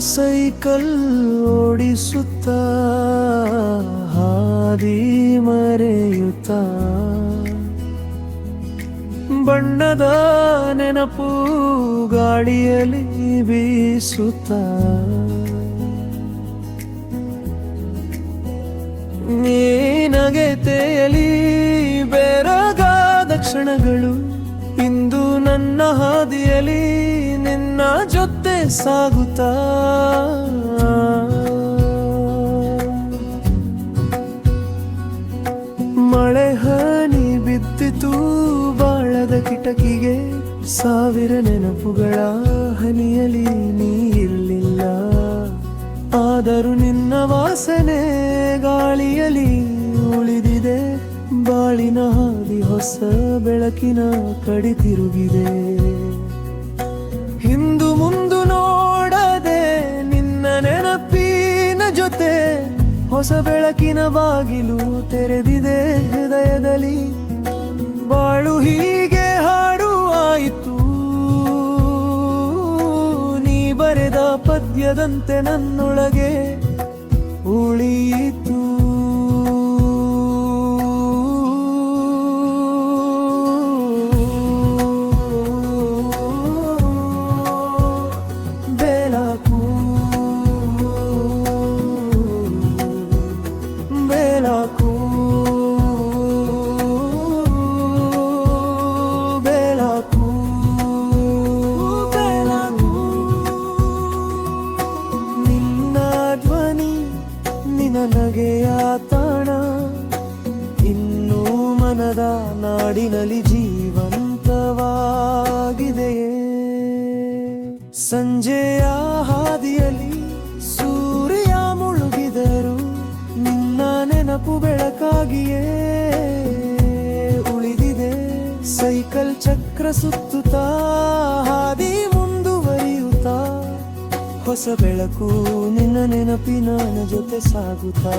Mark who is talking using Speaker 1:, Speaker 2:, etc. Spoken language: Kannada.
Speaker 1: ಸೈಕಲ್ ಓಡಿಸುತ್ತ ಹಾದಿ ಮರೆಯುತ್ತ ಬಣ್ಣದ ನೆನಪು ಗಾಳಿಯಲ್ಲಿ ಬೀಸುತ್ತ ನಗೆತೆಯಲಿ ಬೆರಗಾದ ಕ್ಷಣಗಳು ಇಂದು ನನ್ನ ಹಾದಿಯಲ್ಲಿ ನಿನ್ನ ಜೊತೆ ಸಾಗುತ್ತಾ ಮಳೆ ಹನಿ ಬಿದ್ದಿತು ಬಾಳದ ಕಿಟಕಿಗೆ ಸಾವಿರ ನೆನಪುಗಳ ಹನಿಯಲಿ ನೀ ಇರಲಿಲ್ಲ ಆದರೂ ನಿನ್ನ ವಾಸನೆ ಗಾಳಿಯಲಿ ಉಳಿದಿದೆ ಬಾಳಿನ ಹಾದಿ ಹೊಸ ಬೆಳಕಿನ ಕಡೆ ತಿರುಗಿದೆ ಹಿಂದು ಮುಂದು ನೋಡದೆ ನಿನ್ನ ನೆನಪಿನ ಜೊತೆ ಹೊಸ ಬೆಳಕಿನ ಬಾಗಿಲು ತೆರೆದಿದೆ ಹೃದಯದಲ್ಲಿ ಬಾಳು ಹೀಗೆ ಹಾಡು ಆಯಿತು ನೀ ಬರೆದ ಪದ್ಯದಂತೆ ನನ್ನೊಳಗೆ ಉಳಿಯಿತು ನನಗೆಯ ತಾಣ ಇನ್ನೂ ಮನದ ನಾಡಿನಲ್ಲಿ ಜೀವಂತವಾಗಿದೆಯೇ ಸಂಜೆಯ ಹಾದಿಯಲ್ಲಿ ಸೂರ್ಯ ಮುಳುಗಿದರು ನಿನ್ನ ನೆನಪು ಬೆಳಕಾಗಿಯೇ ಉಳಿದಿದೆ ಸೈಕಲ್ ಚಕ್ರ ಸುತ್ತುತ್ತಾ ಹಾದಿ ಮುಂದುವರಿಯುತ್ತಾ ಹೊಸ ಬೆಳಕು ನಿನ್ನ ನೆನಪಿನ ಜೊತೆ ಸಾಗುತ್ತಾ